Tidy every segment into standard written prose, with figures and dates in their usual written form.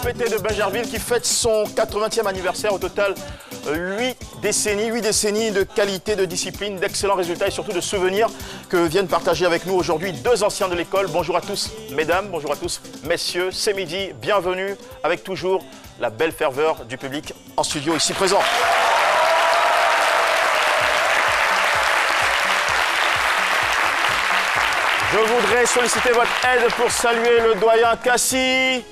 FPT de Bingerville qui fête son 80e anniversaire. Au total, 8 décennies de qualité, de discipline, d'excellents résultats et surtout de souvenirs que viennent partager avec nous aujourd'hui deux anciens de l'école. Bonjour à tous mesdames, bonjour à tous messieurs, c'est midi, bienvenue avec toujours la belle ferveur du public en studio ici présent. Je voudrais solliciter votre aide pour saluer le doyen Cassie.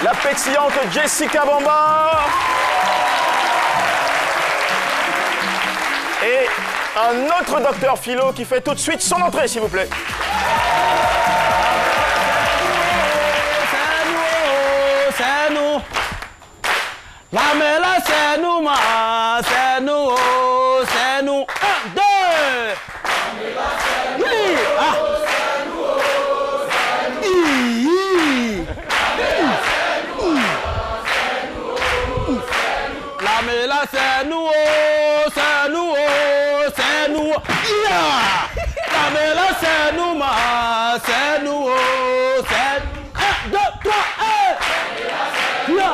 La pétillante Jessica Bamba. Et un autre docteur philo qui fait tout de suite son entrée, s'il vous plaît. C'est nous. La mela, c'est nous, ma, c'est nous. C'est nous. 1, 2. Oui. Ah. La mela, c'est nous, c'est nous, c'est nous. La mela, c'est nous, ma, c'est nous, c'est 1, 2, 3, 1.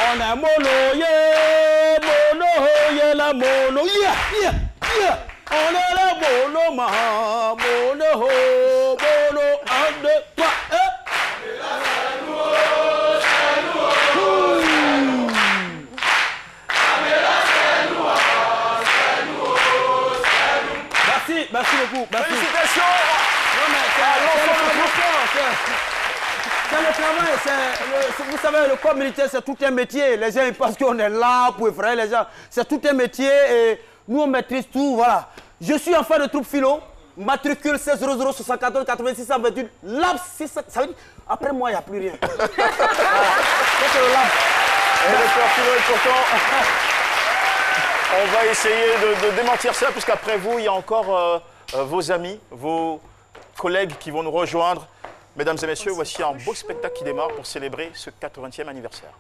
On est mono, la mono, on est la mono, ma, mono, 1, 2, 3, Merci beaucoup. Merci. Félicitations. C'est le travail, vous savez, le corps militaire, c'est tout un métier. Les gens ils pensent qu'on est là pour effrayer les gens. C'est tout un métier et nous, on maîtrise tout, voilà. Je suis enfant de troupe philo, matricule 16 00 74 86 128, LAB 6, ça veut dire, après moi, il n'y a plus rien. Voilà. C'est le LAB. Et le corps philo, et pourtant, on va essayer de démentir ça, puisqu'après vous, il y a encore vos amis, vos collègues qui vont nous rejoindre. Mesdames et messieurs, voici un beau spectacle qui démarre pour célébrer ce 80e anniversaire.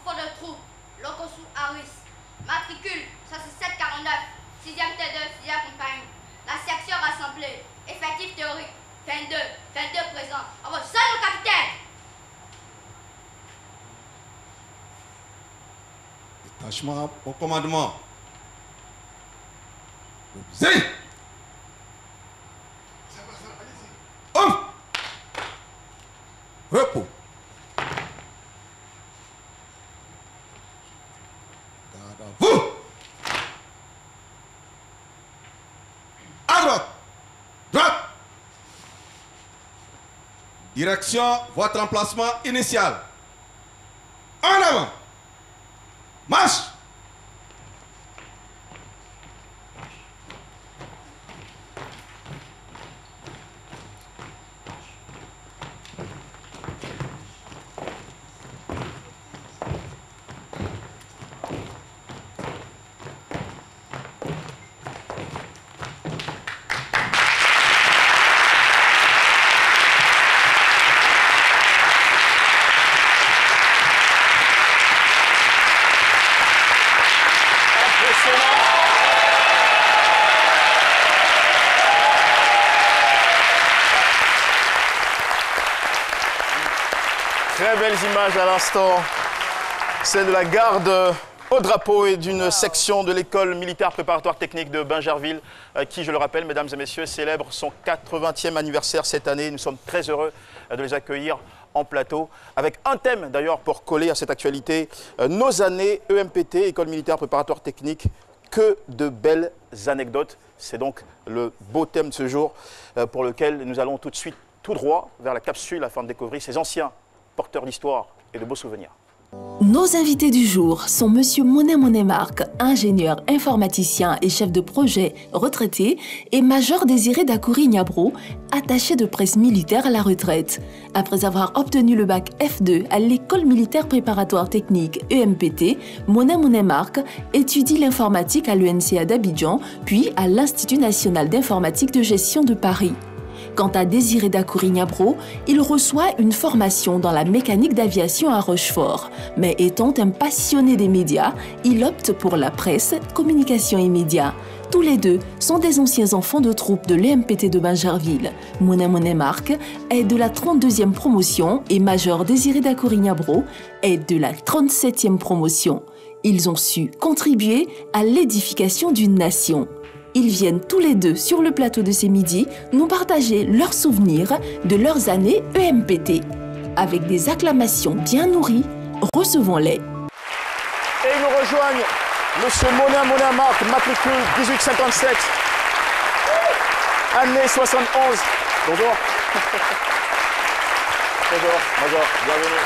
fond de trou, Lokosu Aris. Matricule 6749, 6e T2, 6e compagnie. La section rassemblée. Effectif théorique 22, 22 présents. À votre seul le capitaine. Détachement au commandement. Zé! Homme! Repos. Garde à vous! À droite! Droite! Direction votre emplacement initial. En avant! Marche! Très belles images à l'instant, celle de la garde au drapeau et d'une section de l'école militaire préparatoire technique de Bingerville, qui, je le rappelle, mesdames et messieurs, célèbre son 80e anniversaire cette année. Nous sommes très heureux de les accueillir en plateau, avec un thème d'ailleurs pour coller à cette actualité, nos années EMPT, école militaire préparatoire technique, que de belles anecdotes. C'est donc le beau thème de ce jour pour lequel nous allons tout de suite tout droit vers la capsule afin de découvrir ces anciens porteurs d'histoire et de beaux souvenirs. Nos invités du jour sont Monsieur Monet Marc, ingénieur informaticien et chef de projet retraité, et Major Désiré Dakouri Niabro, attaché de presse militaire à la retraite. Après avoir obtenu le bac F2 à l'école militaire préparatoire technique EMPT, Monet Marc étudie l'informatique à l'ENCA d'Abidjan, puis à l'Institut national d'informatique de gestion de Paris. Quant à Désiré Dakouri Niabro, il reçoit une formation dans la mécanique d'aviation à Rochefort. Mais étant un passionné des médias, il opte pour la presse, communication et médias. Tous les deux sont des anciens enfants de troupe de l'EMPT de Bingerville. Monet Marc est de la 32e promotion et Major Désiré Dakouri Niabro est de la 37e promotion. Ils ont su contribuer à l'édification d'une nation. Ils viennent tous les deux sur le plateau de ces midis nous partager leurs souvenirs de leurs années EMPT. Avec des acclamations bien nourries, recevons-les. Et ils nous rejoignent, Monsieur Monet Marc, matricule 1857, année 71. Bonjour. Bonjour, bienvenue.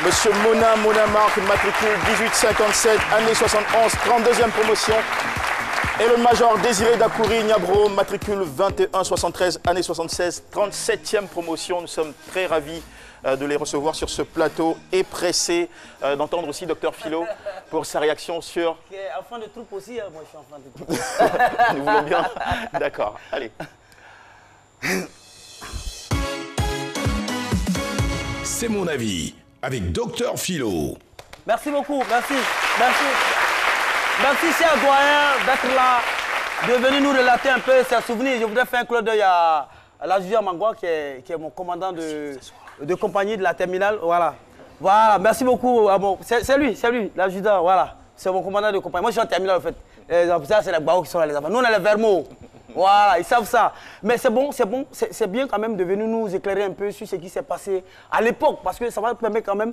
Monsieur Monet Marc, matricule 1857, année 71, 32e promotion. Et le Major Désiré Dakouri Niabro, matricule 2173, année 76, 37e promotion. Nous sommes très ravis de les recevoir sur ce plateau et pressés d'entendre aussi Dr Philo pour sa réaction sur... Enfant de troupe aussi, hein. Moi je suis enfant de troupe. Nous voulons bien. D'accord, allez. C'est mon avis, avec Dr Philo. Merci beaucoup, merci. Merci, cher doyen, d'être là, de venir nous relater un peu ses souvenirs. Je voudrais faire un clin d'œil à l'adjudant Mangwa, qui est mon commandant de compagnie de la terminale. Voilà, merci beaucoup. C'est lui, l'adjudant, voilà. C'est mon commandant de compagnie. Moi, je suis en terminale, en fait. Ça, c'est les Bao qui sont là, les enfants. Nous, on est les Vermeaux. Voilà, ils savent ça. Mais c'est bien quand même de venir nous éclairer un peu sur ce qui s'est passé à l'époque, parce que ça va permettre quand même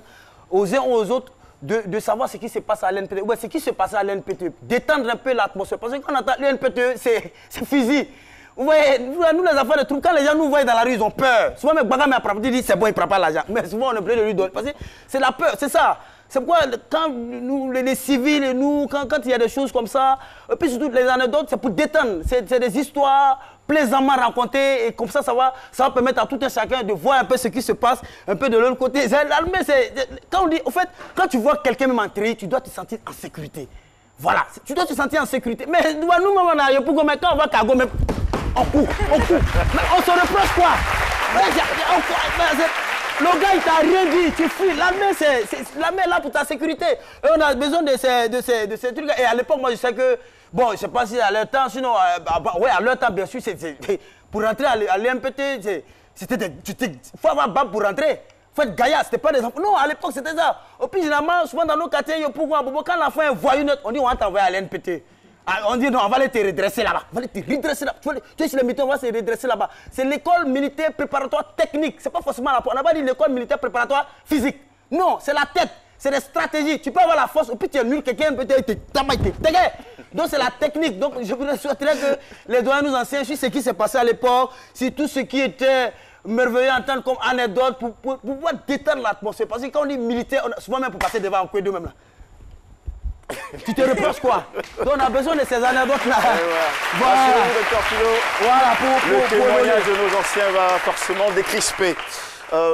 aux uns aux autres de savoir ce qui se passe à l'NPT, ou ce qui se passe à l'NPT, d'étendre un peu l'atmosphère. Parce que quand on entend l'NPT, c'est fusil. Vous voyez, nous les enfants de troupe, quand les gens nous voient dans la rue, ils ont peur. Souvent, mes bagarres m'apprennent, disent c'est bon, il ne prend pas l'argent. Mais souvent, on est obligé de lui donner. Parce que c'est la peur, c'est ça. C'est pourquoi quand nous, les civils, et nous, quand il y a des choses comme ça, et puis surtout les anecdotes, c'est pour détendre. C'est des histoires plaisamment racontées, et comme ça, ça va permettre à tout un chacun de voir un peu ce qui se passe, un peu de l'autre côté. Quand on dit, en fait, quand tu vois quelqu'un m'entrer, tu dois te sentir en sécurité. Voilà, tu dois te sentir en sécurité. Mais nous, on a pour quand on va Kago, même. on court. Mais on se reproche quoi? Le gars, il t'a rien dit, tu fuis. L'armée est là pour ta sécurité. Et on a besoin de ces trucs. Et à l'époque, moi, je sais que, bon, je ne sais pas si à leur temps, sinon, ouais, à leur temps, bien sûr, pour rentrer à l'IMPT, c'était il faut avoir bac pour rentrer. Il faut être gaillard, c'était pas des enfants. Non, à l'époque, c'était ça. Au plus, généralement, souvent dans nos quartiers, quand l'enfant est voyou, on dit on va t'envoyer à l'IMPT. On dit non, on va aller te redresser là-bas. On va aller te redresser là-bas. Tu es sur le militaire, on va se redresser là-bas. C'est l'école militaire préparatoire technique. C'est pas forcément la. On n'a pas dit l'école militaire préparatoire physique. Non, c'est la tête. C'est des stratégies. Tu peux avoir la force, et puis tu es nul, quelqu'un peut te tabailler. Donc c'est la technique. Donc je voudrais souhaiter que les doyens nous enseignent sur ce qui s'est passé à l'époque, sur tout ce qui était merveilleux à entendre comme anecdote pour pouvoir détendre l'atmosphère. Parce que quand on dit militaire, souvent même pour passer devant un coin d'eux même là. Tu te reproches quoi? Donc on a besoin de ces anecdotes-là. Voilà, docteur Philo. Voilà, le témoignage de nos anciens va forcément décrisper.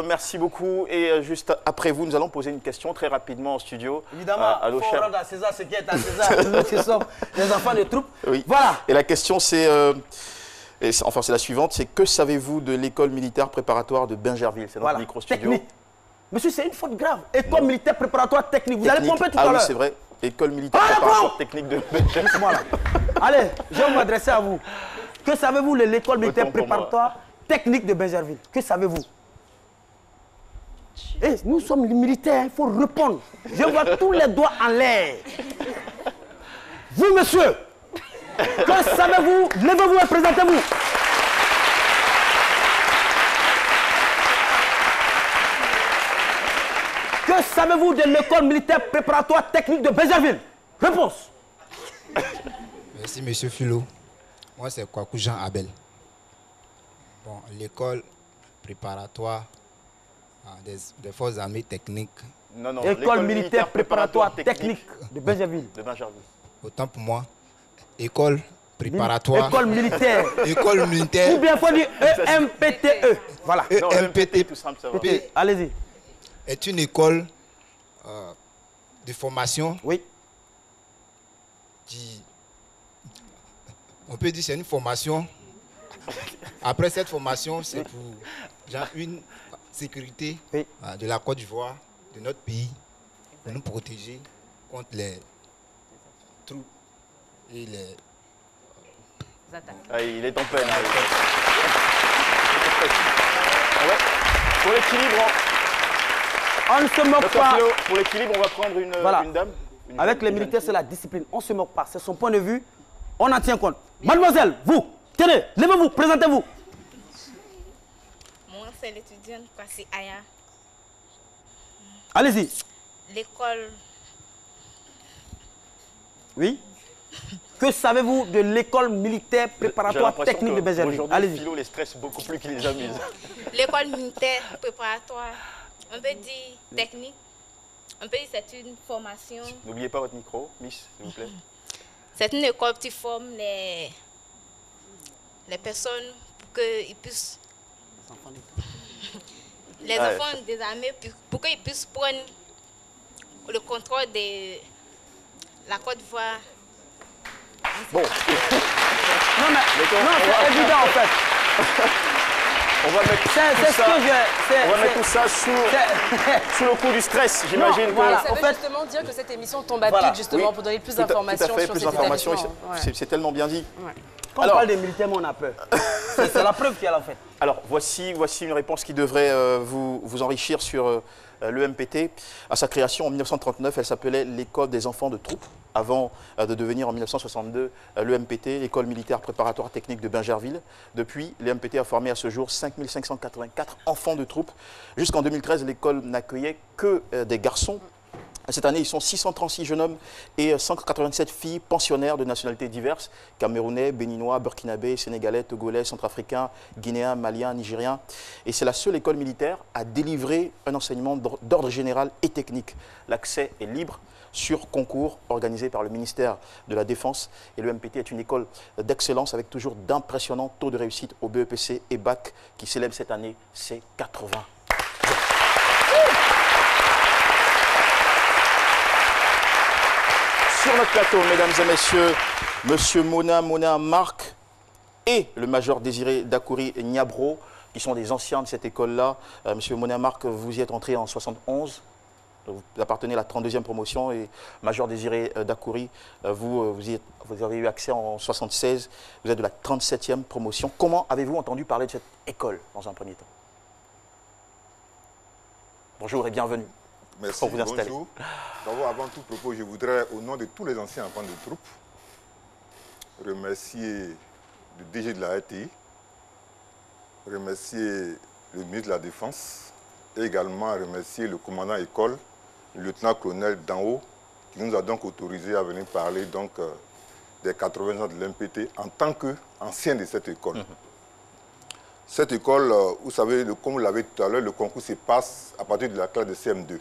Merci beaucoup. Et juste après vous, nous allons poser une question très rapidement en studio. Évidemment, il faut rendre à César ce qui est à César. Ce sont les enfants de troupe. Oui. Voilà. Et la question, c'est c'est la suivante, c'est que savez-vous de l'école militaire préparatoire de Bingerville? C'est notre micro-studio. Technique. Monsieur, c'est une faute grave. École militaire préparatoire technique. Vous allez pomper tout à l'heure. Ah oui, c'est vrai. École militaire préparatoire technique de Bingerville. Voilà. Allez, je vais m'adresser à vous. Que savez-vous de l'école militaire préparatoire technique de Bingerville? Que savez-vous? Eh, nous sommes les militaires, il faut répondre. Je vois tous les doigts en l'air. Vous, monsieur, que savez-vous? Levez-vous et présentez-vous. Que savez-vous de l'école militaire préparatoire technique de Bingerville? Réponse. Merci, monsieur Philo. Moi, c'est Kwaku Jean Abel. Bon, l'école préparatoire des forces armées techniques. Non, école militaire préparatoire technique de Bingerville. Autant pour moi, école préparatoire. École militaire. École militaire. Ou bien il faut dire EMPTE. Voilà. EMPT. Tout simple, ça va. Allez-y. Est une école de formation. Oui. On peut dire que c'est une formation. Après cette formation, c'est pour une sécurité de la Côte d'Ivoire, de notre pays, pour nous protéger contre les troupes et les attaques. Ah, il est en peine. Pour l'équilibre, on ne se moque pas. Pour l'équilibre, on va prendre une dame. Avec les militaires, c'est la discipline. On ne se moque pas. C'est son point de vue. On en tient compte. Mademoiselle, vous, tenez, levez-vous, présentez-vous. Moi, c'est l'étudiante Kwasi Aya. Allez-y. L'école. Oui. Que savez-vous de l'école militaire préparatoire technique de Bingerville? Allez-y. Philo les stresse beaucoup plus qu'il les amuse. L'école militaire préparatoire, on peut dire technique. On peut dire que c'est une formation. N'oubliez pas votre micro, Miss, s'il vous plaît. C'est une école qui forme les personnes pour qu'ils puissent. Les enfants des armées pour qu'ils puissent prendre le contrôle de la Côte d'Ivoire. Bon. Non, mais c'est évident en fait. On va mettre tout ça sous le coup du stress, j'imagine. Voilà. Ça veut justement dire que cette émission tombe à pic justement pour donner plus d'informations sur cet établissement. C'est tellement bien dit. Quand on parle des militaires, on a peur. C'est la preuve qu'il y a en fait. Alors voici une réponse qui devrait vous enrichir sur l'EMPT. À sa création en 1939, elle s'appelait l'École des enfants de troupe, avant de devenir en 1962 l'EMPT, l'École militaire préparatoire technique de Bingerville. Depuis, l'EMPT a formé à ce jour 5584 enfants de troupe. Jusqu'en 2013, l'école n'accueillait que des garçons. Cette année, ils sont 636 jeunes hommes et 187 filles pensionnaires de nationalités diverses, camerounais, béninois, burkinabés, sénégalais, togolais, centrafricains, guinéens, maliens, nigériens. Et c'est la seule école militaire à délivrer un enseignement d'ordre général et technique. L'accès est libre sur concours organisé par le ministère de la Défense. Et le MPT est une école d'excellence avec toujours d'impressionnants taux de réussite au BEPC et BAC qui célèbre cette année ses 80. Sur notre plateau, mesdames et messieurs, Monsieur Mona Marc, et le major Désiré Dakouri Niabro, qui sont des anciens de cette école-là. Monsieur Monet-Marc, vous y êtes entré en 71. Vous appartenez à la 32e promotion et major Désiré Dakouri, vous avez eu accès en 76. Vous êtes de la 37e promotion. Comment avez-vous entendu parler de cette école dans un premier temps? Bonjour et bienvenue. Merci, pour vous installer. Bonjour. D'abord, avant tout propos, je voudrais, au nom de tous les anciens enfants de troupe, remercier le DG de la RTI, remercier le ministre de la Défense et également remercier le commandant école, le lieutenant-colonel Danho, qui nous a donc autorisé à venir parler donc, des 80 ans de l'MPT en tant qu'ancien de cette école. Cette école, vous savez, comme vous l'avez dit tout à l'heure, le concours se passe à partir de la classe de CM2.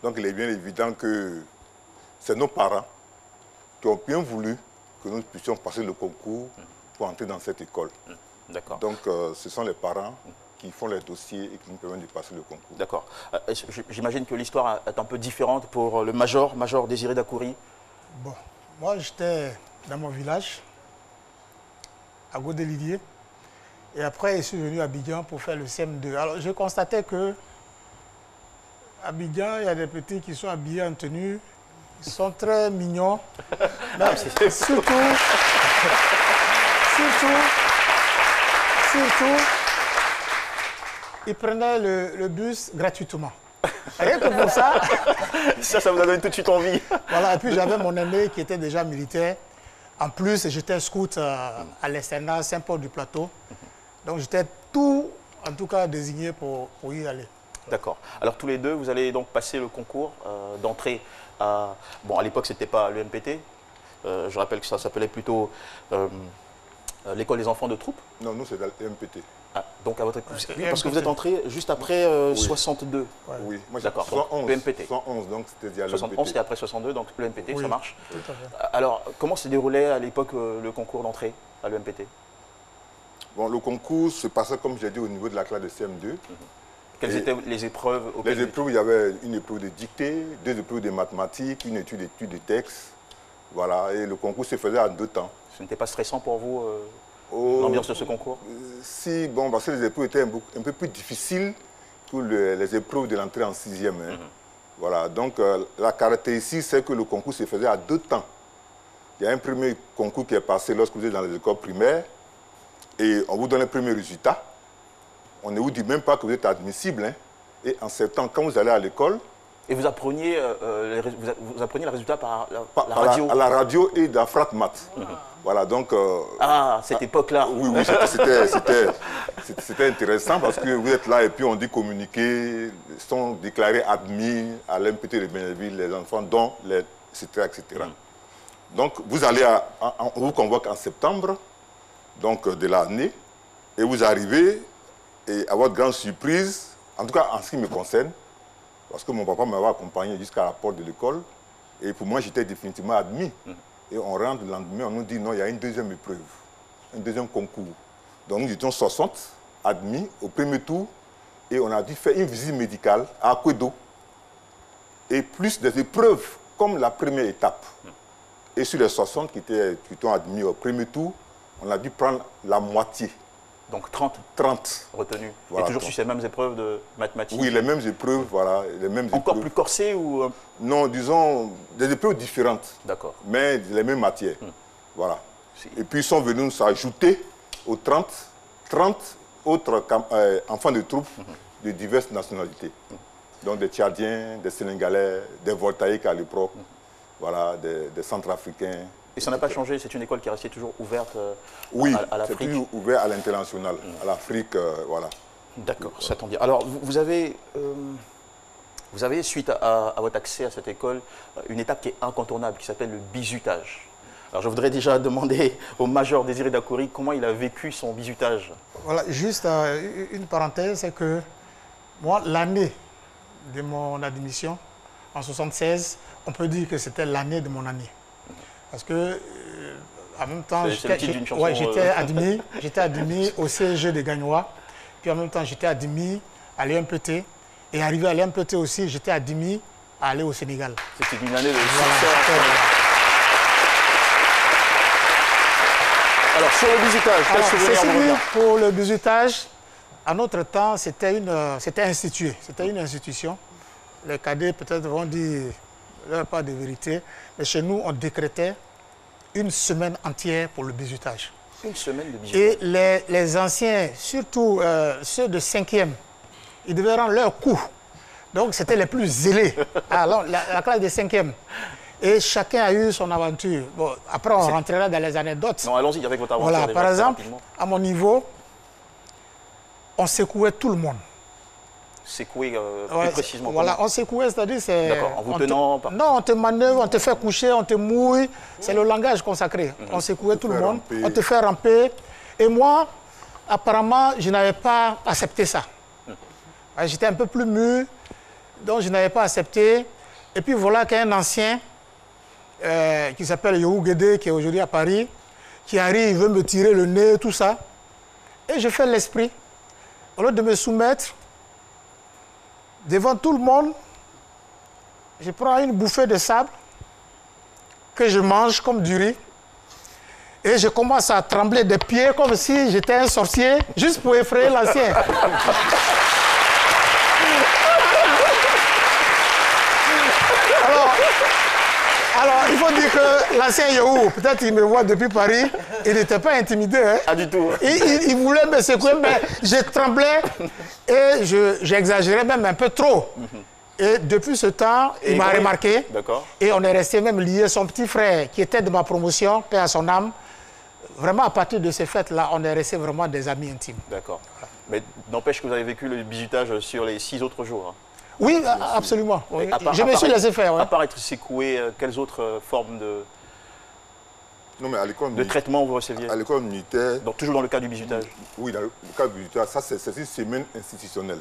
Donc il est bien évident que c'est nos parents qui ont bien voulu que nous puissions passer le concours pour entrer dans cette école. D'accord. Donc ce sont les parents qui font les dossiers et qui nous permettent de passer le concours. D'accord. J'imagine que l'histoire est un peu différente pour le major Désiré Dakouri. Bon, moi j'étais dans mon village, à Godelidier. Et après, je suis venu à Abidjan pour faire le CM2. Alors, je constatais que à Abidjan, il y a des petits qui sont habillés en tenue. Ils sont très mignons. Mais surtout, ils prenaient le bus gratuitement. Rien que pour ça. Ça vous a donné tout de suite envie. Voilà, et puis j'avais mon aîné qui était déjà militaire. En plus, j'étais scout à l'Estenda, Saint-Paul du Plateau. Donc j'étais en tout cas désigné pour y aller. D'accord. Alors tous les deux, vous allez donc passer le concours d'entrée à... Bon, à l'époque, ce n'était pas l'EMPT. Je rappelle que ça s'appelait plutôt l'école des enfants de troupe. Non, nous, c'est l'EMPT. Ah, donc à votre époque, oui, parce que vous êtes entré juste après 62. Oui, moi j'ai d'accord. 71. l'EMPT. 71, donc c'était déjà l'EMPT. 71 et après 62, donc l'EMPT, oui, ça marche. Tout à fait. Alors, comment se déroulait à l'époque le concours d'entrée à l'EMPT? Bon, le concours se passait, comme j'ai dit, au niveau de la classe de CM2. Quelles étaient les épreuves Les épreuves, il y avait une épreuve de dictée, 2 épreuves de mathématiques, une étude de texte. Voilà, et le concours se faisait en 2 temps. Ce n'était pas stressant pour vous, l'ambiance de ce concours? Si, bon, parce que les épreuves étaient un peu plus difficiles que les épreuves de l'entrée en 6e. Hein. Voilà, donc la caractéristique, c'est que le concours se faisait à 2 temps. Il y a un premier concours qui est passé lorsque vous êtes dans les écoles primaires, et on vous donne le premier résultat. On ne vous dit même pas que vous êtes admissible. Hein. Et en septembre, quand vous allez à l'école... Et vous appreniez, vous appreniez le résultat par la radio? À la radio et dans Fratmat. Voilà, donc... à cette époque-là. Oui, c'était intéressant parce que vous êtes là et puis on dit communiquer, sont déclarés admis à l'MPT de Bénéville, les enfants dont les... etc. Donc, vous allez on vous convoque en septembre, donc de l'année, et vous arrivez, et à votre grande surprise, en tout cas en ce qui me concerne, parce que mon papa m'avait accompagné jusqu'à la porte de l'école, et pour moi, j'étais définitivement admis. Et on rentre le lendemain, on nous dit non, il y a une deuxième épreuve, un deuxième concours. Donc nous étions 60 admis au premier tour, et on a dû faire une visite médicale à Akwedo, et plus des épreuves comme la première étape. Et sur les 60 qui étaient admis au premier tour, on a dû prendre la moitié. Donc 30 retenus. Voilà, et toujours sur ces mêmes épreuves de mathématiques? Oui, les mêmes épreuves, voilà. Les mêmes Encore épreuves. Plus corsées ou... Non, disons, des épreuves différentes. D'accord. Mais les mêmes matières. Voilà. Et puis ils sont venus nous ajouter aux 30 autres enfants de troupes de diverses nationalités. Donc des Tchadiens, des Sénégalais, des Voltaïques à l'époque, voilà, des Centrafricains. Et ça n'a pas changé, c'est une école qui est restée toujours ouverte oui, à l'Afrique? Oui, c'est toujours ouvert à l'international, à l'Afrique, voilà. D'accord, ça tombe bien. Alors, vous avez, suite à votre accès à cette école, une étape qui est incontournable, qui s'appelle le bizutage. Alors, je voudrais déjà demander au major Désiré Dakouri comment il a vécu son bizutage. Voilà, juste une parenthèse, c'est que moi, l'année de mon admission, en 76, on peut dire que c'était l'année de mon année. Parce que, en même temps, j'étais admis au CEG de Gagnois, puis en même temps, j'étais admis à l'EMPT, et arrivé à l'EMPT aussi, j'étais admis à aller au Sénégal. C'était une année de Alors, sur le bizutage, quel souvenir vous revient? Pour le bizutage, à notre temps, c'était institué. C'était une institution. Les cadets peut-être vont dire leur part de vérité. Mais chez nous, on décrétait une semaine entière pour le bizutage. Une semaine de bizutage. Et les anciens, surtout ceux de 5e, ils devaient rendre leur coup. Donc, c'était les plus zélés. Alors, la classe de 5e. Et chacun a eu son aventure. Bon, après, on rentrera dans les anecdotes. Non, allons-y avec votre aventure. Voilà, par exemple, à mon niveau, on secouait tout le monde. Secouer plus précisément? Voilà, on secouait, c'est-à-dire c'est... D'accord, en vous tenant... Non, on te manœuvre, on te fait coucher, on te mouille. C'est le langage consacré. On secouait tout le monde, on te fait ramper. Et moi, apparemment, je n'avais pas accepté ça. J'étais un peu plus mûr, donc je n'avais pas accepté. Et puis voilà qu'un ancien, qui s'appelle Yohou Guédé, qui est aujourd'hui à Paris, qui arrive, il veut me tirer le nez, tout ça. Et je fais l'esprit. Au lieu de me soumettre, devant tout le monde, je prends une bouffée de sable que je mange comme du riz. Et je commence à trembler des pieds comme si j'étais un sorcier, juste pour effrayer l'ancien. Alors, il faut dire que l'ancien Yohou, peut-être il me voit depuis Paris, il n'était pas intimidé. Hein? Pas du tout. Il voulait me secouer, mais je tremblais et j'exagérais même un peu trop. Et depuis ce temps, il m'a remarqué. Et on est resté même liés. Son petit frère, qui était de ma promotion, paix à son âme, vraiment à partir de ces fêtes-là, on est resté vraiment des amis intimes. D'accord. Mais n'empêche que vous avez vécu le bizutage sur les 6 autres jours. Hein. Oui, absolument. Oui. Je me suis laissé faire. À part être secoué, quelles autres formes de, de traitement vous receviez? À l'école militaire... Donc, toujours dans le cas du bizutage? Oui, dans le cas du bizutage, ça c'est une semaine institutionnelle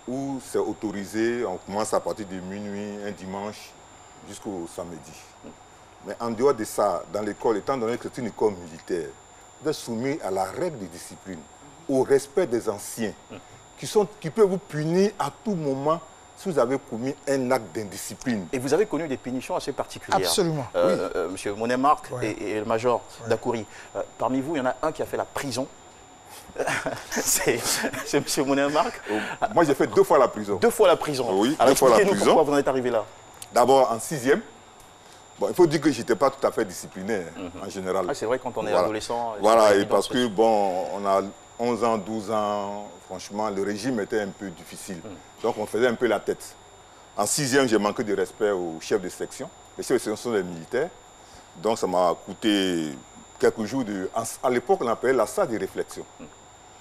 où c'est autorisé, on commence à partir de minuit, un dimanche, jusqu'au samedi. Mais en dehors de ça, dans l'école, étant donné que c'est une école militaire, vous êtes soumis à la règle de discipline, au respect des anciens, qui peuvent vous punir à tout moment si vous avez commis un acte d'indiscipline. Et vous avez connu des punitions assez particulières. Absolument. Monsieur Monet-Marc et le major Dacoury, parmi vous, il y en a un qui a fait la prison. C'est monsieur Monet-Marc. Moi, j'ai fait 2 fois la prison. 2 fois la prison. Oui, alors 2 fois la prison. Pourquoi vous en êtes arrivé là? D'abord, en 6e. Bon, il faut dire que je n'étais pas tout à fait discipliné, en général. Ah, c'est vrai, quand on est adolescent... Voilà, et parce que, bon, on a 11 ans, 12 ans, franchement, le régime était un peu difficile. Donc, on faisait un peu la tête. En 6e, j'ai manqué de respect aux chefs de section. Les chefs de section sont des militaires. Donc, ça m'a coûté quelques jours de... À l'époque, on appelait la salle de réflexion.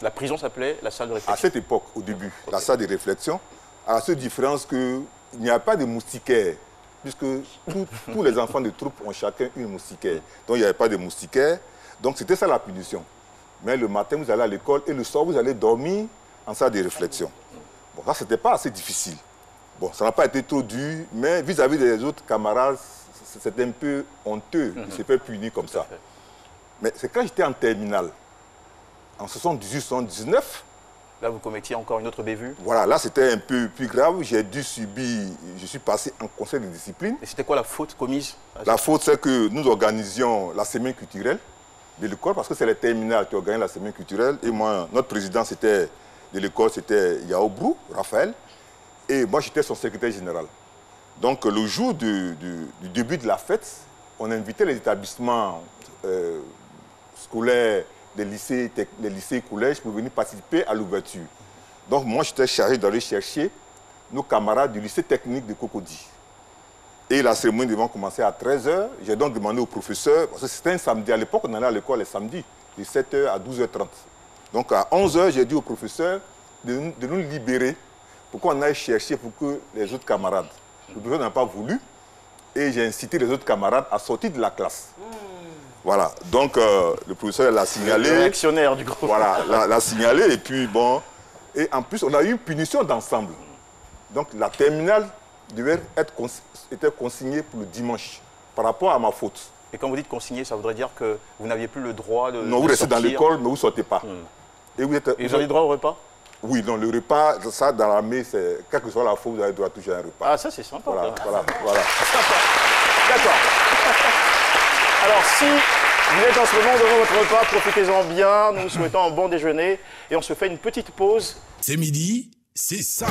La prison s'appelait la salle de réflexion? À cette époque, au début, la salle de réflexion. À la seule différence qu'il n'y a pas de moustiquaires, puisque tous les enfants de troupe ont chacun une moustiquaire. Donc, il n'y avait pas de moustiquaires. Donc, c'était ça la punition. Mais le matin, vous allez à l'école et le soir, vous allez dormir en salle de réflexion. Bon, ça, ce n'était pas assez difficile. Bon, ça n'a pas été trop dur, mais vis-à-vis des autres camarades, c'était un peu honteux de se faire punir comme ça. Mais c'est quand j'étais en terminale, en 78-79... Là, vous commettiez encore une autre bévue? Voilà, là, c'était un peu plus grave. J'ai dû subir... Je suis passé en conseil de discipline. Et c'était quoi la faute commise? La faute, c'est que nous organisions la semaine culturelle de l'école, parce que c'est les terminales qui organisent la semaine culturelle. Et moi, notre président de l'école, c'était Yaobrou, Raphaël. Et moi, j'étais son secrétaire général. Donc, le jour du début de la fête, on invitait les établissements scolaires, des lycées et collèges pour venir participer à l'ouverture. Donc, moi, j'étais chargé d'aller chercher nos camarades du lycée technique de Cocody. Et la cérémonie devait commencer à 13 h. J'ai donc demandé au professeur, parce que c'était un samedi. À l'époque, on allait à l'école les samedis, de 7 h à 12 h 30. Donc, à 11 h, j'ai dit au professeur de nous libérer pour qu'on aille chercher pour que les autres camarades. Le professeur n'a pas voulu. Et j'ai incité les autres camarades à sortir de la classe. Voilà, donc le professeur l'a signalé. Le réactionnaire du groupe. Voilà, l'a signalé et puis bon. Et en plus, on a eu une punition d'ensemble. Donc la terminale était consignée pour le dimanche par rapport à ma faute. Et quand vous dites consigné, ça voudrait dire que vous n'aviez plus le droit de. Non, vous restez dans l'école, mais vous ne sortez pas. Et vous avez le droit au repas? Oui, non, le repas, ça dans l'armée, quelle que soit la faute, vous avez le droit à toucher un repas. Ah, ça c'est sympa. Voilà. D'accord. Alors, Vous êtes en ce moment devant votre repas, profitez-en bien. Nous vous souhaitons un bon déjeuner et on se fait une petite pause. C'est midi, c'est ça.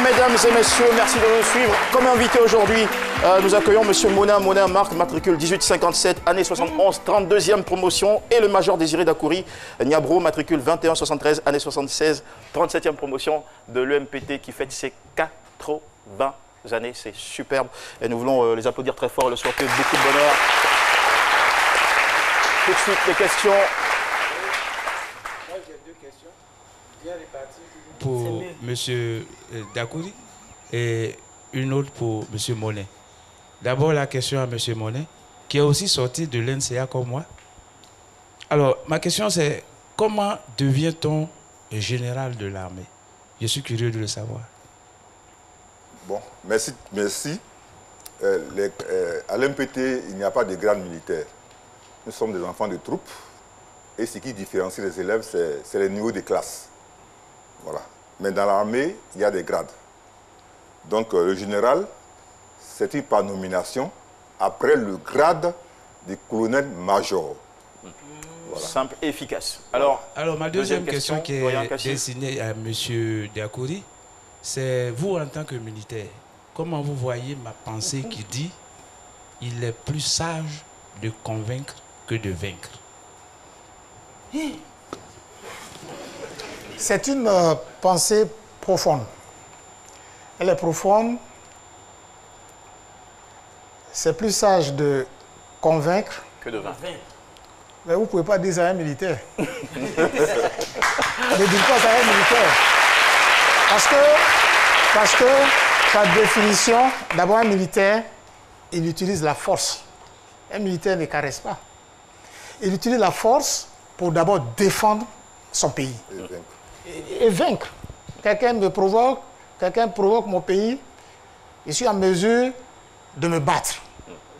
Mesdames et messieurs, merci de nous suivre. Comme invité aujourd'hui, nous accueillons M. Mona Marc, matricule 1857, année 71, 32e promotion, et le major Désiré Dakouri Niabro, matricule 2173, année 76, 37e promotion de l'EMPT qui fête ses 80 années. C'est superbe et nous voulons les applaudir très fort et leur souhaiter beaucoup de bonheur. Tout de suite, les questions. Moi, j'ai 2 questions. Bien réparties. Pour M. Dakouri et une autre pour M. Monet. D'abord, la question à M. Monet, qui est aussi sorti de l'NCA comme moi. Alors, ma question c'est, comment devient-on général de l'armée? Je suis curieux de le savoir. Bon, merci. À l'MPT, il n'y a pas de grade militaire. Nous sommes des enfants de troupes et ce qui différencie les élèves, c'est le niveau de classe. Voilà. Mais dans l'armée, il y a des grades. Donc le général, c'est une par nomination après le grade de colonel-major. Voilà. Simple et efficace. Alors ma deuxième question qui est destinée à M. Dakouri, c'est vous en tant que militaire, comment vous voyez ma pensée qui dit il est plus sage de convaincre que de vaincre? C'est une pensée profonde. Elle est profonde. C'est plus sage de convaincre que de vaincre. Mais vous ne pouvez pas dire ça à un militaire. Ne dites pas ça à un militaire. Parce que par définition, d'abord un militaire, il utilise la force. Un militaire ne caresse pas. Il utilise la force pour d'abord défendre son pays. Et vaincre. Quelqu'un me provoque, quelqu'un provoque mon pays, je suis en mesure de me battre.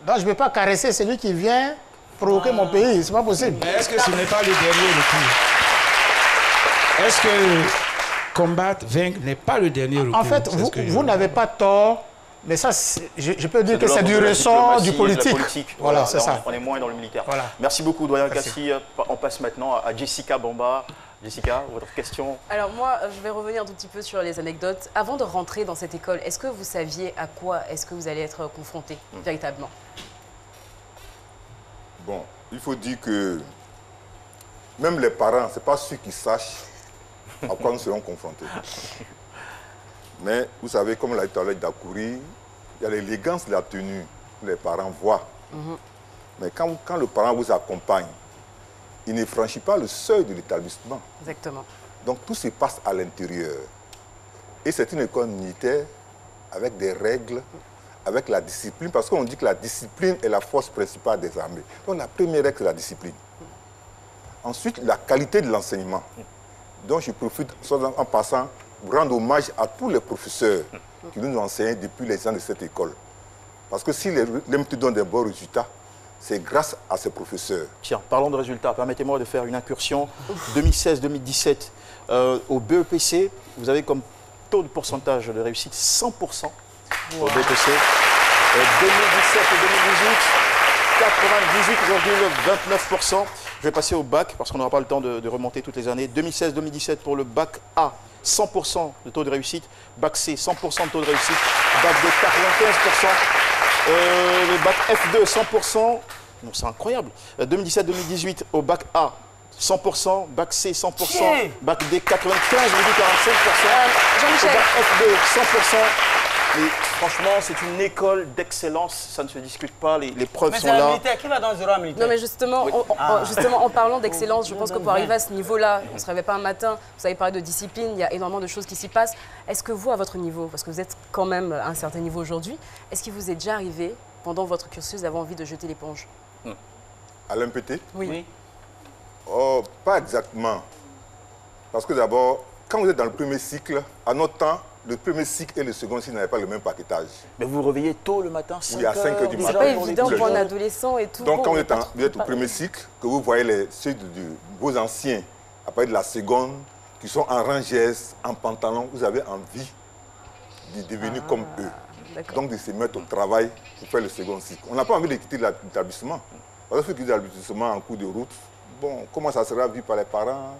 Donc je ne vais pas caresser celui qui vient provoquer mon pays, c'est pas possible. Mais est-ce que ce n'est pas le dernier recours? Est-ce que combattre, vaincre n'est pas le dernier recours? En fait, vous n'avez pas tort, mais ça, je peux dire que c'est du ressort du politique. Voilà, c'est ça. On est moins dans le militaire. Voilà. Merci beaucoup, doyen Kassi. On passe maintenant à Jessica Bamba. Jessica, votre question? Alors moi, je vais revenir un tout petit peu sur les anecdotes. Avant de rentrer dans cette école, est-ce que vous saviez à quoi est-ce que vous allez être confronté véritablement? Bon, il faut dire que même les parents, ce n'est pas ceux qui sachent à quoi nous serons confrontés. Mais vous savez, comme l'a dit tout à l'heure Dakouri, il y a l'élégance de la tenue que les parents voient. Mais quand le parent vous accompagne, il ne franchit pas le seuil de l'établissement. Exactement. Donc tout se passe à l'intérieur. Et c'est une école militaire avec des règles, avec la discipline, parce qu'on dit que la discipline est la force principale des armées. Donc la première règle, c'est la discipline. Ensuite, la qualité de l'enseignement. Donc je profite en passant pour rendre hommage à tous les professeurs qui nous ont enseigné depuis les ans de cette école. Parce que si l'MT donne des bons résultats, c'est grâce à ces professeurs. Tiens, parlons de résultats. Permettez-moi de faire une incursion. 2016-2017, au BEPC, vous avez comme taux de pourcentage de réussite 100% au BEPC. 2017 et 2018, 98,29%. Je vais passer au bac parce qu'on n'aura pas le temps de remonter toutes les années. 2016-2017 pour le bac A, 100% de taux de réussite. Bac C, 100% de taux de réussite. Bac D, 95%. Le bac F2, 100%. C'est incroyable. 2017-2018 au bac A, 100%. Bac C, 100%. Bac D, 95,45%. Au bac F2, 100%. Mais franchement, c'est une école d'excellence, ça ne se discute pas, les preuves sont là. Mais c'est un militaire, qui va dans le zéro militaire? Non mais justement, Oui. justement en parlant d'excellence, je pense que pour arriver à ce niveau-là, on ne se réveille pas un matin, vous avez parlé de discipline, il y a énormément de choses qui s'y passent. Est-ce que vous, à votre niveau, parce que vous êtes quand même à un certain niveau aujourd'hui, est-ce qu'il vous est déjà arrivé, pendant votre cursus, d'avoir envie de jeter l'éponge? À l'MPT? Oui. Oh, pas exactement. Parce que d'abord, quand vous êtes dans le premier cycle, à notre temps, le premier cycle et le second cycle n'avaient pas le même paquetage. Mais vous vous réveillez tôt le matin, 5 Oui, à 5 heures du matin. C'est pas évident pour un adolescent et tout. Donc, bon, quand on vous est êtes, pas trop vous êtes au préparé. premier cycle, que vous voyez ceux vos anciens, après de la seconde, qui sont en rang GS, en pantalon, vous avez envie de devenir comme eux. Donc, de se mettre au travail pour faire le second cycle. On n'a pas envie de quitter l'établissement. Parce que ceux qui quittent l'établissement en cours de route, bon, comment ça sera vu par les parents,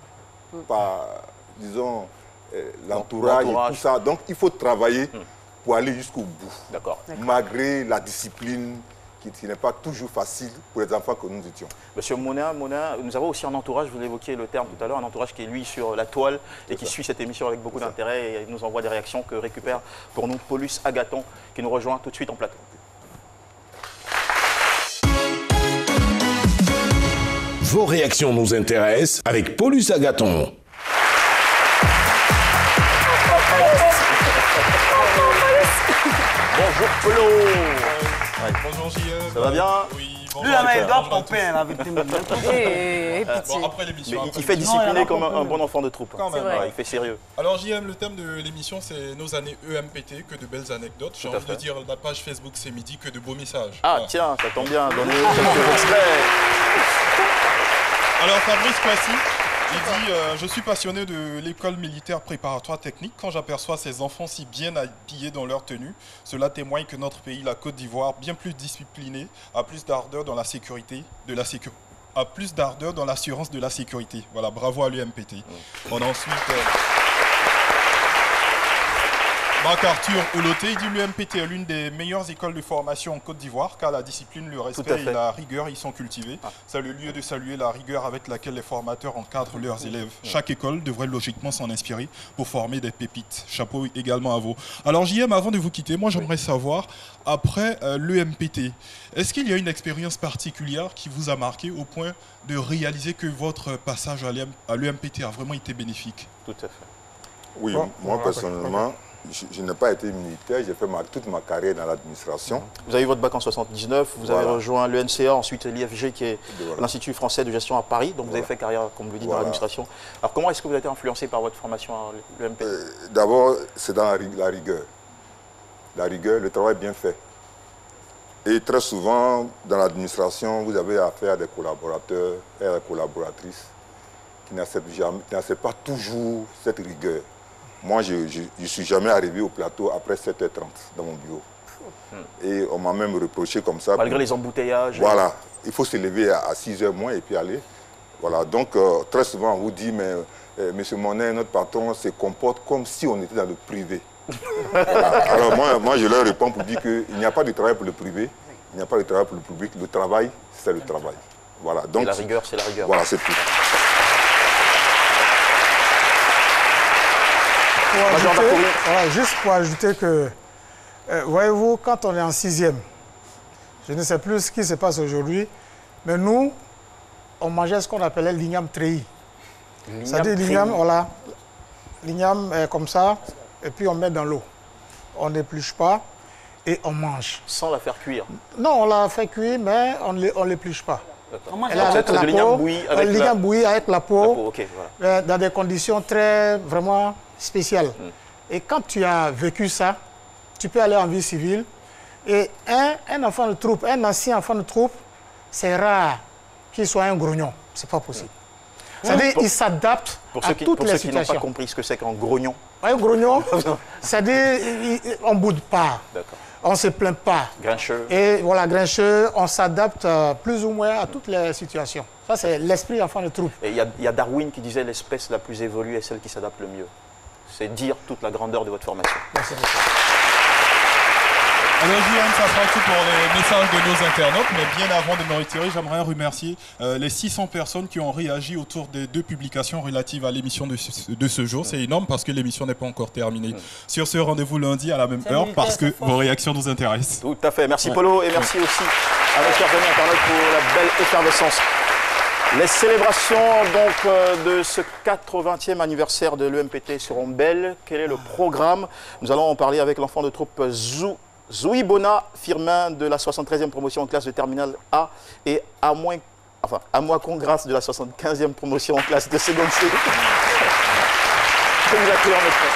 par, disons, l'entourage et tout ça. Donc, il faut travailler pour aller jusqu'au bout. D'accord. Malgré la discipline qui n'est pas toujours facile pour les enfants que nous étions. Monsieur Monin, nous avons aussi un entourage, vous l'évoquiez le terme tout à l'heure, un entourage qui est lui sur la toile et qui suit cette émission avec beaucoup d'intérêt et il nous envoie des réactions que récupère pour nous Paulus Agathon qui nous rejoint tout de suite en plateau. Vos réactions nous intéressent avec Paulus Agathon. Bonjour Polo. Bonjour JE. Ça va bien? Oui, Lui, bonjour. là, il doit pomper la victime. Bon, après l'émission. Mais il fait discipliner comme un bon enfant de troupe. Quand même. Ouais, il fait sérieux. Alors JM, le thème de l'émission, c'est nos années EMPT, que de belles anecdotes. J'ai Tout à envie de fait. dire, la page Facebook c'est midi, que de beaux messages. Ah Voilà. tiens, ça tombe bien, donnez-nous quelques extraits. Alors Fabrice Kwasi, il dit je suis passionné de l'école militaire préparatoire technique. Quand j'aperçois ces enfants si bien habillés dans leur tenue, cela témoigne que notre pays, la Côte d'Ivoire, bien plus discipliné, a plus d'ardeur dans la sécurité, a plus d'ardeur dans l'assurance de la sécurité. Voilà, bravo à l'UMPT. On a ensuite Marc-Arthur Ouloté, il dit l'UMPT est l'une des meilleures écoles de formation en Côte d'Ivoire car la discipline, le respect et la rigueur y sont cultivés. C'est le lieu de saluer la rigueur avec laquelle les formateurs encadrent leurs élèves. Chaque école devrait logiquement s'en inspirer pour former des pépites. Chapeau également à vous. Alors JM, avant de vous quitter, moi j'aimerais savoir, après l'UMPT, est-ce qu'il y a une expérience particulière qui vous a marqué au point de réaliser que votre passage à l'UMPT a vraiment été bénéfique? Tout à fait. Oui, moi personnellement, je n'ai pas été militaire, j'ai fait toute ma carrière dans l'administration. Vous avez eu votre bac en 79, vous avez rejoint l'ENCA, ensuite l'IFG qui est l'Institut français de gestion à Paris, donc vous avez fait carrière, comme vous le dites, dans l'administration. Alors comment est-ce que vous avez été influencé par votre formation à l'UMPT? D'abord, c'est dans la rigueur. La rigueur, le travail bien fait. Et très souvent, dans l'administration, vous avez affaire à des collaborateurs et à des collaboratrices qui n'acceptent pas toujours cette rigueur. Moi, je ne suis jamais arrivé au plateau après 7h30 dans mon bureau. Et on m'a même reproché comme ça. Malgré les embouteillages. Voilà. Il faut se lever à 6h moins et puis aller. Voilà. Donc, très souvent, on vous dit, mais Monsieur Monet, notre patron, se comporte comme si on était dans le privé. Voilà. Alors, moi, je leur réponds pour dire qu'il n'y a pas de travail pour le privé, il n'y a pas de travail pour le public. Le travail, c'est le travail. Voilà. Donc, et la rigueur, c'est la rigueur. Voilà, c'est tout. Juste pour ajouter que, voyez-vous, quand on est en 6e, je ne sais plus ce qui se passe aujourd'hui, mais nous, on mangeait ce qu'on appelait l'igname treillis. C'est-à-dire l'igname, voilà, l'igname comme ça, et puis on met dans l'eau. On n'épluche pas et on mange. Sans la faire cuire? Non, on la fait cuire, mais on ne l'épluche pas. Elle a avec la peau, l'igname bouilli avec la peau, okay, voilà. dans des conditions très, vraiment spéciales. Et quand tu as vécu ça, tu peux aller en vie civile. Et un enfant de troupe, un ancien enfant de troupe, c'est rare qu'il soit un grognon. C'est pas possible. C'est-à-dire qu'il s'adapte à toutes les situations. Pour ceux qui n'ont pas compris ce que c'est qu'un grognon. Un grognon, c'est-à-dire on ne boude pas. On ne se plaint pas. Grincheux. Et voilà, grincheux, on s'adapte plus ou moins à toutes les situations. Ça, c'est l'esprit enfant de troupe. Et il y a Darwin qui disait l'espèce la plus évoluée est celle qui s'adapte le mieux. C'est dire toute la grandeur de votre formation. Merci. Alors JM, ça sera tout pour les messages de nos internautes, mais bien avant de me retirer, j'aimerais remercier les 600 personnes qui ont réagi autour des 2 publications relatives à l'émission de ce jour. C'est énorme parce que l'émission n'est pas encore terminée. Sur ce, rendez-vous lundi à la même heure parce que vos réactions nous intéressent. Tout à fait. Merci Polo et merci aussi à nos chers amis internautes pour la belle effervescence. Les célébrations donc de ce 80e anniversaire de l'EMPT seront belles. Quel est le programme? Nous allons en parler avec l'enfant de troupe Zouibona Firmin de la 73e promotion en classe de terminale A et Amoakon Grâce de la 75e promotion en classe de seconde C. Je vous accueille en effet.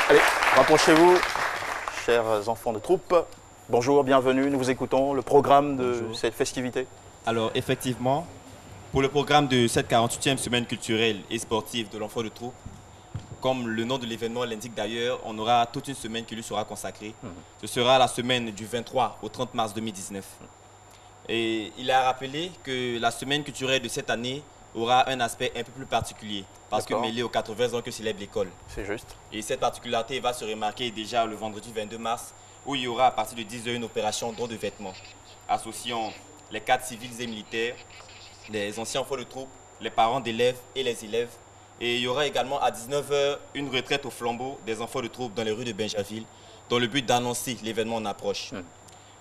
Allez, rapprochez-vous, chers enfants de troupe. Bonjour, bienvenue, nous vous écoutons. Le programme de cette festivité. Alors, effectivement, pour le programme de cette 48e semaine culturelle et sportive de l'enfant de troupe, comme le nom de l'événement l'indique d'ailleurs, on aura toute une semaine qui lui sera consacrée. Ce sera la semaine du 23 au 30 mars 2019. Et il a rappelé que la semaine culturelle de cette année aura un aspect un peu plus particulier, parce que mêlé aux 80 ans que célèbre l'école. C'est juste. Et cette particularité va se remarquer déjà le vendredi 22 mars, où il y aura à partir de 10 h une opération don de vêtements, associant les cadres civils et militaires, les anciens enfants de troupe, les parents d'élèves et les élèves. Et il y aura également à 19 h une retraite au flambeau des enfants de troupe dans les rues de Bingerville, dans le but d'annoncer l'événement en approche.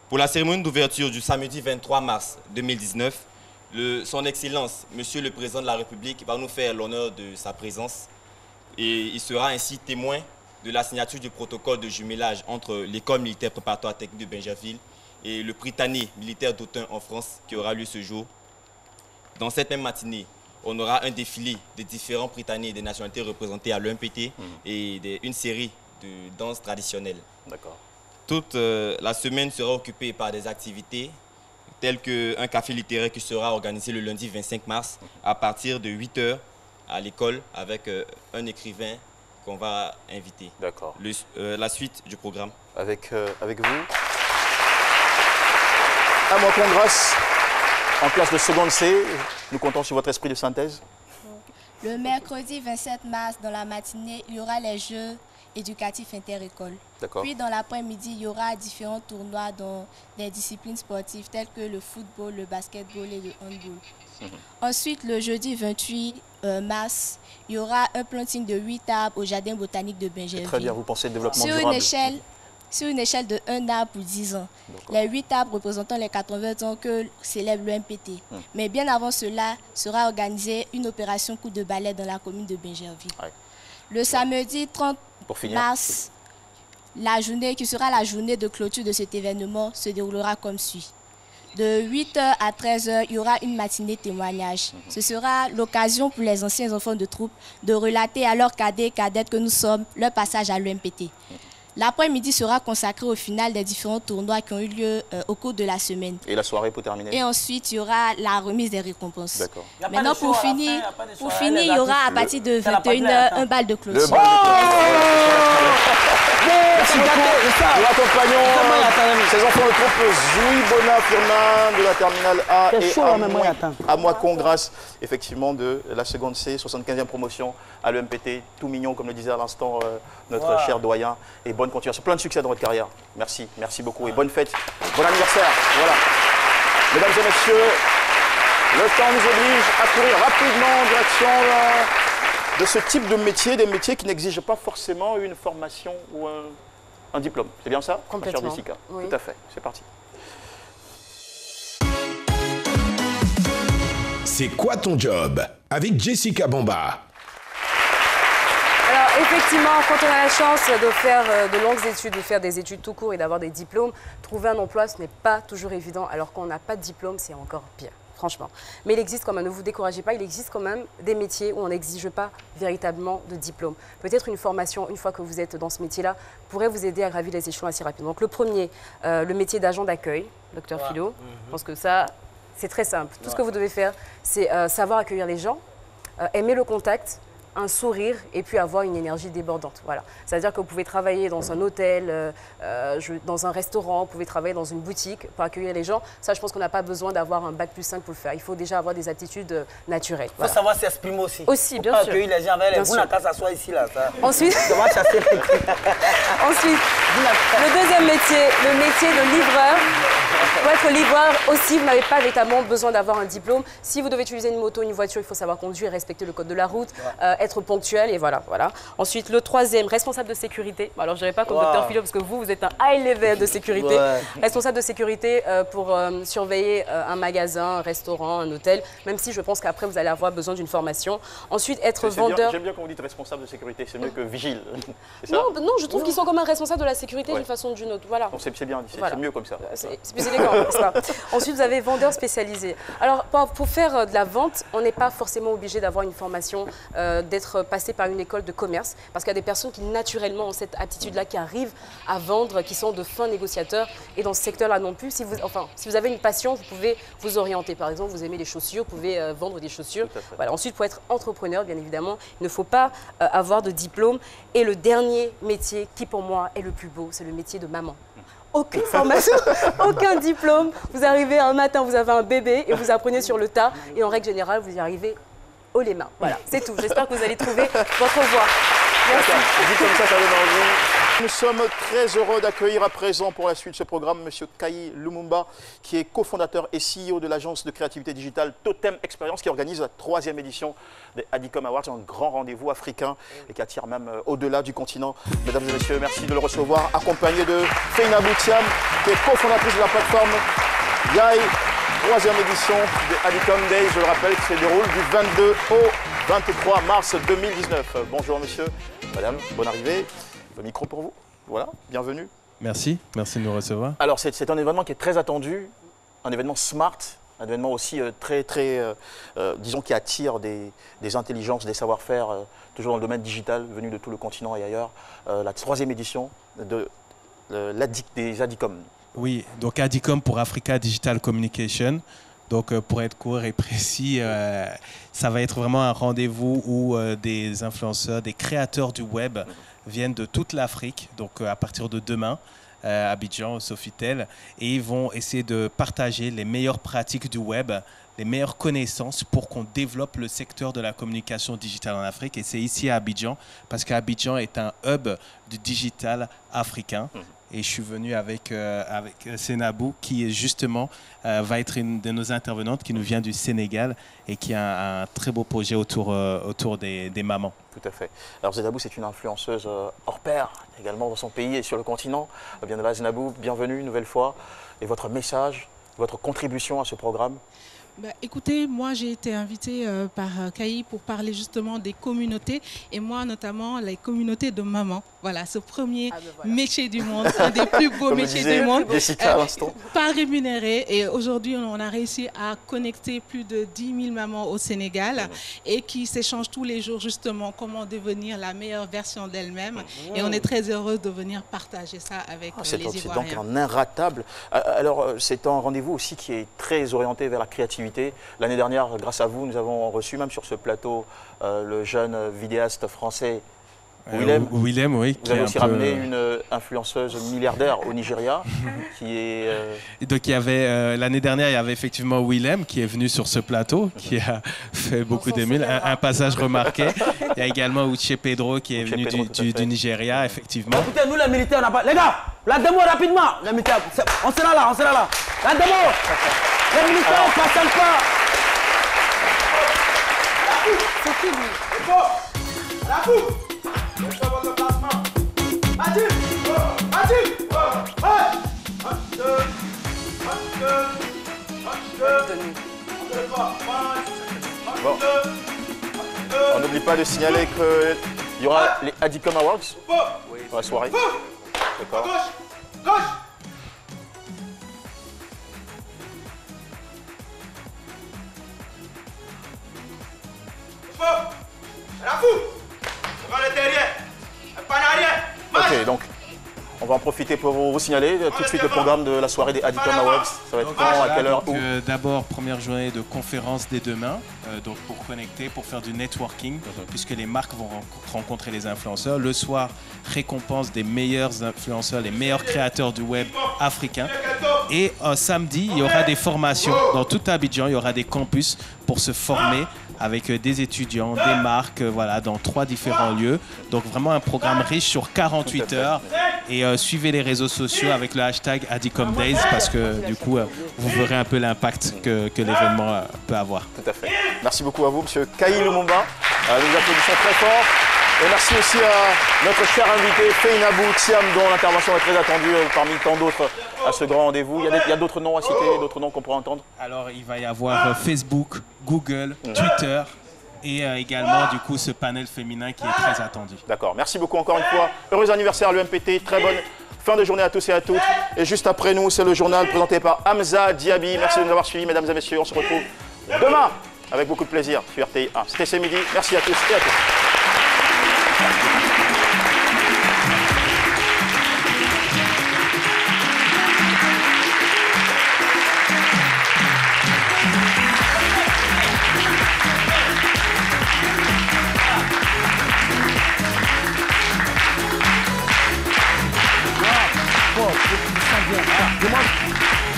Pour la cérémonie d'ouverture du samedi 23 mars 2019, son Excellence, Monsieur le Président de la République, va nous faire l'honneur de sa présence. Et il sera ainsi témoin de la signature du protocole de jumelage entre l'école militaire préparatoire technique de Bingerville et le Prytanée militaire d'Autun en France qui aura lieu ce jour. Dans cette même matinée, on aura un défilé des différents Prytanés des nationalités représentées à l'EMPT et une série de danses traditionnelles. D'accord. Toute la semaine sera occupée par des activités telles qu'un café littéraire qui sera organisé le lundi 25 mars à partir de 8 h à l'école avec un écrivain qu'on va inviter. D'accord. La suite du programme. Avec vous. Amoakon Grâce, en classe de seconde C, nous comptons sur votre esprit de synthèse. Le mercredi 27 mars, dans la matinée, il y aura les Jeux éducatifs inter-écoles. Puis dans l'après-midi, il y aura différents tournois dans des disciplines sportives telles que le football, le basketball et le handball. Ensuite, le jeudi 28 mars, il y aura un planting de 8 arbres au jardin botanique de Bingerville. Très bien, vous pensez le développement durable. Sur une échelle de 1 arbre pour 10 ans. Les 8 arbres représentant les 80 ans que célèbre l'EMPT. Mais bien avant cela, sera organisée une opération coup de balai dans la commune de Bingerville. Le samedi 30 mars, la journée qui sera la journée de clôture de cet événement se déroulera comme suit. De 8 h à 13 h, il y aura une matinée témoignage. Ce sera l'occasion pour les anciens enfants de troupe de relater à leurs cadets et cadettes que nous sommes leur passage à l'EMPT. L'après-midi sera consacré au final des différents tournois qui ont eu lieu au cours de la semaine. Et la soirée pour terminer. Et ensuite, il y aura la remise des récompenses. D'accord. Maintenant, pour finir, il y aura à partir de 21 h un bal de clôture. Merci beaucoup. Nous accompagnons ces enfants de troupe Zouibona Firmin de la terminale A et Amoakon Grâce, effectivement de la seconde C, 75e promotion à l'EMPT. Tout mignon, comme le disait à l'instant notre cher doyen. Et bonne continuation. Plein de succès dans votre carrière. Merci, merci beaucoup et bonne fête. Bon anniversaire. Voilà. Mesdames et messieurs, le temps nous oblige à courir rapidement en direction de ce type de métier, des métiers qui n'exigent pas forcément une formation ou un diplôme. C'est bien ça, complètement, chère Jessica? Oui. Tout à fait. C'est parti. C'est quoi ton job? Avec Jessica Bamba. Alors effectivement, quand on a la chance de faire de longues études, de faire des études tout court et d'avoir des diplômes, trouver un emploi, ce n'est pas toujours évident. Alors qu'on n'a pas de diplôme, c'est encore pire. Franchement. Mais il existe quand même, ne vous découragez pas, il existe quand même des métiers où on n'exige pas véritablement de diplôme. Peut-être une formation, une fois que vous êtes dans ce métier-là, pourrait vous aider à gravir les échelons assez rapidement. Donc le premier, le métier d'agent d'accueil, docteur Philo. Je pense que ça, c'est très simple. Tout ce que vous devez faire, c'est savoir accueillir les gens, aimer le contact, un sourire et puis avoir une énergie débordante. Voilà. C'est-à-dire que vous pouvez travailler dans un hôtel, dans un restaurant, vous pouvez travailler dans une boutique pour accueillir les gens. Ça, je pense qu'on n'a pas besoin d'avoir un bac+5 pour le faire. Il faut déjà avoir des aptitudes naturelles. Il faut savoir s'exprimer aussi. Aussi, bien sûr. Accueillir les gens avec les vous n'avez qu'à s'asseoir ici là. Ça. Ensuite, chasser les ensuite, le deuxième métier, le métier de livreur. Pour être livreur aussi, vous n'avez pas véritablement besoin d'avoir un diplôme. Si vous devez utiliser une moto, une voiture, il faut savoir conduire, respecter le code de la route, être ponctuel et voilà. Ensuite, le troisième, responsable de sécurité. Alors, je ne dirais pas comme Dr Philo parce que vous êtes un high level de sécurité. Responsable de sécurité pour surveiller un magasin, un restaurant, un hôtel, même si je pense qu'après, vous allez avoir besoin d'une formation. Ensuite, être vendeur. J'aime bien quand vous dites responsable de sécurité, c'est mieux que vigile. Non, je trouve qu'ils sont comme un responsable de la sécurité d'une façon ou d'une autre. Voilà. C'est bien, c'est mieux comme ça. C'est plus élégant. Ensuite, vous avez vendeur spécialisé. Alors, pour faire de la vente, on n'est pas forcément obligé d'avoir une formation, d'être passé par une école de commerce, parce qu'il y a des personnes qui naturellement ont cette aptitude-là, qui arrivent à vendre, qui sont de fins négociateurs. Et dans ce secteur-là non plus, si vous avez une passion, vous pouvez vous orienter. Par exemple, vous aimez les chaussures, vous pouvez vendre des chaussures. Voilà. Ensuite, pour être entrepreneur, bien évidemment, il ne faut pas avoir de diplôme. Et le dernier métier qui, pour moi, est le plus beau, c'est le métier de maman. Aucune formation, aucun diplôme. Vous arrivez un matin, vous avez un bébé et vous apprenez sur le tas. Et en règle générale, vous y arrivez haut les mains. Voilà, c'est tout. J'espère que vous allez trouver votre voie. Merci. Dit comme ça donne envie. Nous sommes très heureux d'accueillir à présent pour la suite de ce programme M. Kayi Lumumba, qui est cofondateur et CEO de l'agence de créativité digitale Totem Experience, qui organise la 3e édition des Adicom Awards, un grand rendez-vous africain et qui attire même au-delà du continent. Mesdames et messieurs, merci de le recevoir, accompagné de Feina Boutiam, qui est cofondatrice de la plateforme YAI, 3e édition des Adicom Days, je le rappelle, qui se déroule du 22 au 23 mars 2019. Bonjour monsieur, madame, bonne arrivée. Le micro pour vous. Voilà, bienvenue. Merci de nous recevoir. Alors c'est un événement qui est très attendu, un événement smart, un événement aussi disons qui attire des intelligences, des savoir-faire, toujours dans le domaine digital, venus de tout le continent et ailleurs. La 3e édition des Adicom. Oui, donc Adicom pour Africa Digital Communication. Donc pour être court et précis, ça va être vraiment un rendez-vous où des influenceurs, des créateurs du web viennent de toute l'Afrique, donc à partir de demain, à Abidjan, au Sofitel, et ils vont essayer de partager les meilleures pratiques du web, les meilleures connaissances pour qu'on développe le secteur de la communication digitale en Afrique. Et c'est ici à Abidjan, parce qu'Abidjan est un hub du digital africain. Et je suis venu avec Senabou, qui justement va être une de nos intervenantes, qui nous vient du Sénégal et qui a un très beau projet autour des mamans. Tout à fait. Alors Senabou, c'est une influenceuse hors pair, également dans son pays et sur le continent. Bien de là, Senabou, bienvenue une nouvelle fois. Et votre message, votre contribution à ce programme? Écoutez, moi j'ai été invitée par Kayi pour parler justement des communautés et moi notamment les communautés de mamans. Voilà, ce premier métier du monde, un des plus beaux métiers du monde, pas rémunéré. Et aujourd'hui, on a réussi à connecter plus de 10 000 mamans au Sénégal et qui s'échangent tous les jours justement comment devenir la meilleure version d'elles-mêmes. Et on est très heureux de venir partager ça avec les Ivoiriens. C'est donc un inratable. Alors, c'est un rendez-vous aussi qui est très orienté vers la créativité. L'année dernière, grâce à vous, nous avons reçu même sur ce plateau le jeune vidéaste français Willem. Willem, oui. Vous avez aussi ramené une influenceuse milliardaire au Nigeria qui est... Donc l'année dernière, il y avait effectivement Willem qui est venu sur ce plateau, qui a fait beaucoup d'émules, un passage remarqué. Il y a également Uche Pedro qui est venu du Nigeria, effectivement. Écoutez, nous les militaires, on n'a pas... Les gars, la démo rapidement. Les militaires, on sera là. La démo. Les militaires, on ne patiente pas. C'est qui lui? La fou. Bon. On n'oublie pas de signaler qu'il y aura les Adicom Awards dans la soirée. D'accord. Gauche. La fou. Devant le derrière. Pas en arrière. Ok, donc va en profiter pour vous signaler tout de suite le programme de la soirée des Adicom Awards. Ça va être quand, à quelle heure, où? D'abord, première journée de conférence dès demain, donc pour connecter, pour faire du networking, puisque les marques vont rencontrer les influenceurs. Le soir, récompense des meilleurs influenceurs, les meilleurs créateurs du web africain. Et samedi, il y aura des formations dans tout Abidjan, il y aura des campus pour se former avec des étudiants, des marques, voilà, dans 3 différents lieux. Donc vraiment un programme riche sur 48 heures. Et suivez les réseaux sociaux avec le hashtag Adicom Days parce que du coup, vous verrez un peu l'impact que l'événement peut avoir. Tout à fait. Merci beaucoup à vous, monsieur Kayi Lumumba. Nous applaudissons très fort. Et merci aussi à notre cher invité, Feynabou Thiam, dont l'intervention est très attendue parmi tant d'autres à ce grand rendez-vous. Il y a d'autres noms à citer, d'autres noms qu'on pourra entendre? Alors, il va y avoir Facebook, Google, Twitter et également, du coup, ce panel féminin qui est très attendu. D'accord. Merci beaucoup encore une fois. Heureux anniversaire à l'UMPT. Très bonne fin de journée à tous et à toutes. Et juste après nous, c'est le journal présenté par Hamza Diaby. Merci de nous avoir suivis, mesdames et messieurs. On se retrouve demain avec beaucoup de plaisir sur RTI 1. C'était ce midi. Merci à tous et à toutes.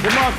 Demande.